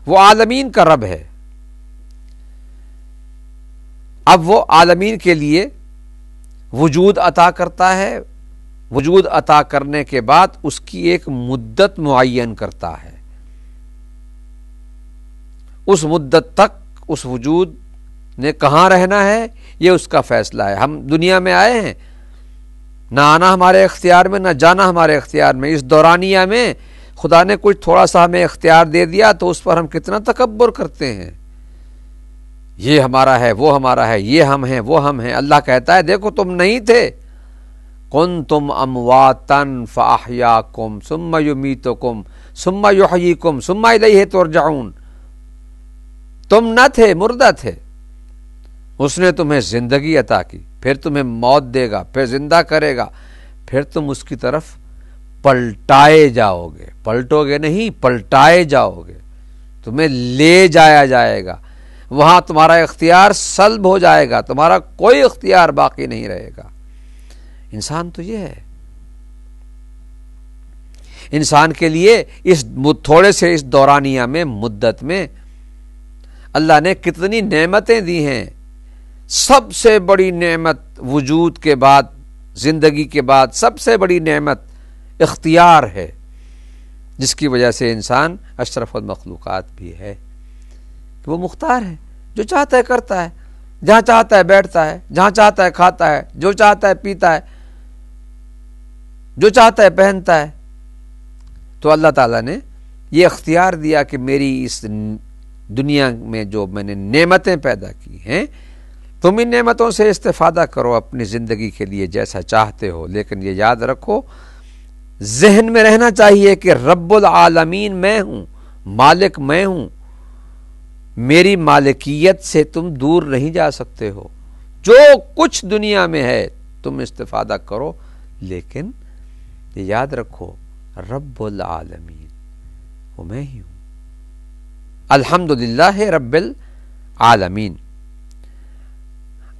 وہ عالمین کا رب ہے. اب وہ عالمین کے لیے وجود عطا کرتا ہے. وجود عطا کرنے کے بعد اس کی ایک مدت معین کرتا ہے. اس مدت تک اس وجود نے کہاں رہنا ہے یہ اس کا فیصلہ ہے. ہم دنیا میں آئے ہیں، نہ آنا ہمارے اختیار میں نہ جانا ہمارے اختیار میں. اس دورانیہ میں خدا نے کچھ تھوڑا سا ہمیں اختیار دے دیا تو اس پر ہم کتنا تکبر کرتے ہیں. یہ ہمارا ہے، وہ ہمارا ہے، یہ ہم ہیں، وہ ہم ہیں. اللہ کہتا ہے دیکھو تم نہیں تھے. کنتم امواتا فاحیاکم ثم یمیتکم ثم یحییکم ثم الیہ ترجعون. تم نہ تھے، مردہ تھے، اس نے تمہیں زندگی عطا کی، پھر تمہیں موت دے گا، پھر زندہ کرے گا، پھر تم اس کی طرف پلٹائے جاؤ گے. پلٹو گے نہیں، پلٹائے جاؤ گے. تمہیں لے جایا جائے گا. وہاں تمہارا اختیار سلب ہو جائے گا، تمہارا کوئی اختیار باقی نہیں رہے گا. انسان تو یہ ہے. انسان کے لیے اس تھوڑے سے اس دورانیہ میں، مدت میں اللہ نے کتنی نعمتیں دی ہیں. سب سے بڑی نعمت وجود کے بعد، زندگی کے بعد سب سے بڑی نعمت اختیار ہے، جس کی وجہ سے انسان اشرف المخلوقات بھی ہے. وہ مختار ہے، جو چاہتا ہے کرتا ہے، جہاں چاہتا ہے بیٹھتا ہے، جہاں چاہتا ہے کھاتا ہے، جو چاہتا ہے پیتا ہے، جو چاہتا ہے پہنتا ہے. تو اللہ تعالیٰ نے یہ اختیار دیا کہ میری اس دنیا میں جو میں نے نعمتیں پیدا کی ہیں، تم ان نعمتوں سے استفادہ کرو اپنی زندگی کے لیے جیسا چاہتے ہو. لیکن یہ یاد رکھو، ذہن میں رہنا چاہیے کہ رب العالمین میں ہوں، مالک میں ہوں. میری مالکیت سے تم دور نہیں جا سکتے ہو. جو کچھ دنیا میں ہے تم استفادہ کرو، لیکن یہ یاد رکھو رب العالمین وہ میں ہی ہوں. الحمدللہ رب العالمین.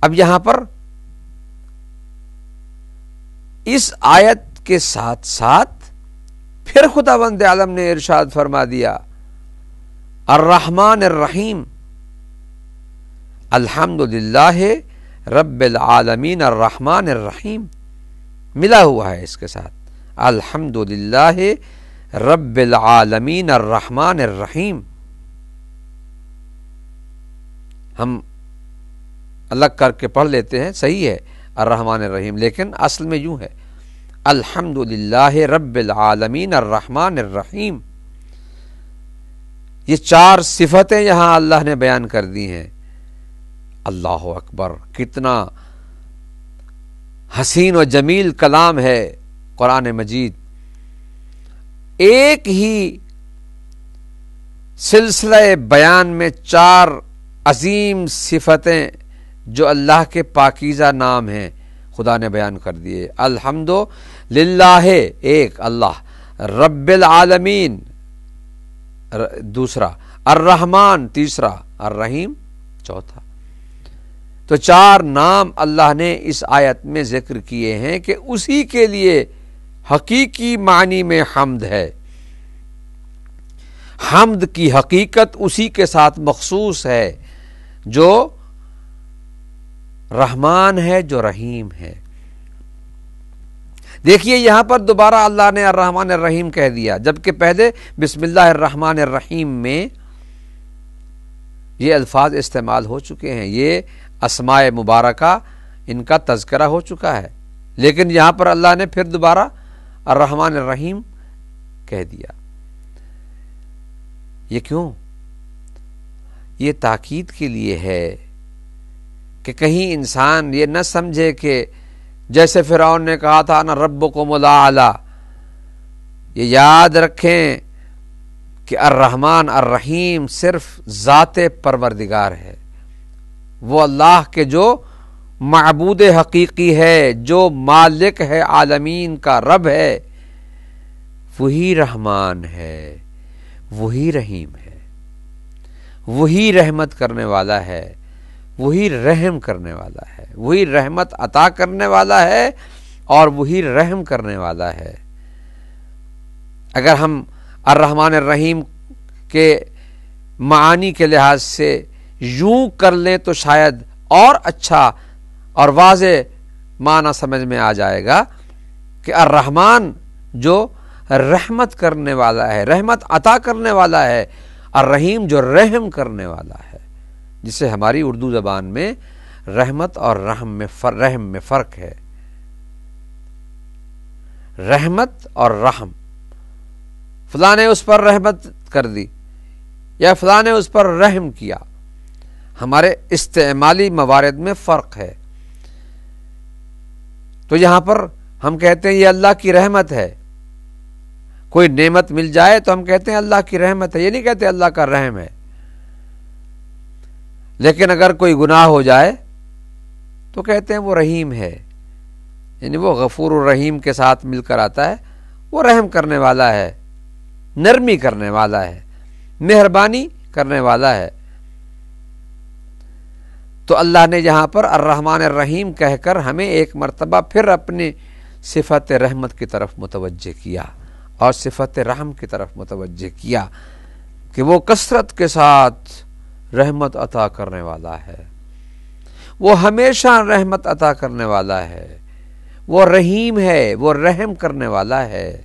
اب یہاں پر اس آیت کے ساتھ ساتھ پھر خداوند عالم نے ارشاد فرما دیا الرحمن الرحیم. الحمدللہ رب العالمین الرحمن الرحیم ملا ہوا ہے اس کے ساتھ. الحمدللہ رب العالمین الرحمن الرحیم. ہم الگ کر کے پڑھ لیتے ہیں، صحیح ہے الرحمن الرحیم، لیکن اصل میں یوں ہے الحمدللہ رب العالمین الرحمن الرحیم. یہ چار صفتیں یہاں اللہ نے بیان کر دی ہیں. اللہ اکبر، کتنا حسین و جمیل کلام ہے قرآن مجید. ایک ہی سلسلہ بیان میں چار عظیم صفتیں جو اللہ کے پاکیزہ نام ہیں خدا نے بیان کر دیے. الحمد للہ ایک اللہ، رب العالمین دوسرا، الرحمن تیسرا، الرحیم چوتھا. تو چار نام اللہ نے اس آیت میں ذکر کیے ہیں کہ اسی کے لیے حقیقی معنی میں حمد ہے. حمد کی حقیقت اسی کے ساتھ مخصوص ہے جو رحمان ہے، جو رحیم ہے. دیکھیے یہاں پر دوبارہ اللہ نے الرحمن الرحیم کہہ دیا، جبکہ پہلے بسم اللہ الرحمن الرحیم میں یہ الفاظ استعمال ہو چکے ہیں. یہ اسماء مبارکہ ان کا تذکرہ ہو چکا ہے، لیکن یہاں پر اللہ نے پھر دوبارہ الرحمن الرحیم کہہ دیا. یہ کیوں؟ یہ تاکید کے لیے ہے کہ کہیں انسان یہ نہ سمجھے کہ جیسے فرعون نے کہا تھا انا ربکم الاعلی. یہ یاد رکھیں کہ الرحمن الرحیم صرف ذات پروردگار ہے. وہ اللہ کے جو معبود حقیقی ہے، جو مالک ہے، عالمین کا رب ہے، وہی رحمان ہے، وہی رحیم ہے، وہی رحمت کرنے والا ہے، وہی رحم کرنے والا ہے، وہی رحمت عطا کرنے والا ہے اور وہی رحم کرنے والا ہے. اگر ہم الرحمن الرحیم کے معانی کے لحاظ سے یوں کر لیں تو شاید اور اچھا اور واضح معنی سمجھ میں آ جائے گا کہ الرحمن جو رحمت کرنے والا ہے، رحمت عطا کرنے والا ہے، الرحیم جو رحم کرنے والا ہے، جسے ہماری اردو زبان میں رحمت اور رحم میں فرق ہے۔ رحمت اور رحم، فلاں نے اس پر رحمت کر دی یا فلاں نے اس پر رحم کیا، ہمارے استعمالی موارد میں فرق ہے۔ تو یہاں پر ہم کہتے ہیں یہ اللہ کی رحمت ہے، کوئی نعمت مل جائے تو ہم کہتے ہیں اللہ کی رحمت ہے، یہ نہیں کہتے اللہ کا رحم ہے۔ لیکن اگر کوئی گناہ ہو جائے تو کہتے ہیں وہ رحیم ہے، یعنی وہ غفور الرحیم کے ساتھ مل کر آتا ہے، وہ رحم کرنے والا ہے، نرمی کرنے والا ہے، مہربانی کرنے والا ہے۔ تو اللہ نے یہاں پر الرحمن الرحیم کہہ کر ہمیں ایک مرتبہ پھر اپنی صفت رحمت کی طرف متوجہ کیا اور صفت رحم کی طرف متوجہ کیا کہ وہ کثرت کے ساتھ رحمت عطا کرنے والا ہے، وہ ہمیشہ رحمت عطا کرنے والا ہے، وہ رحیم ہے، وہ رحم کرنے والا ہے۔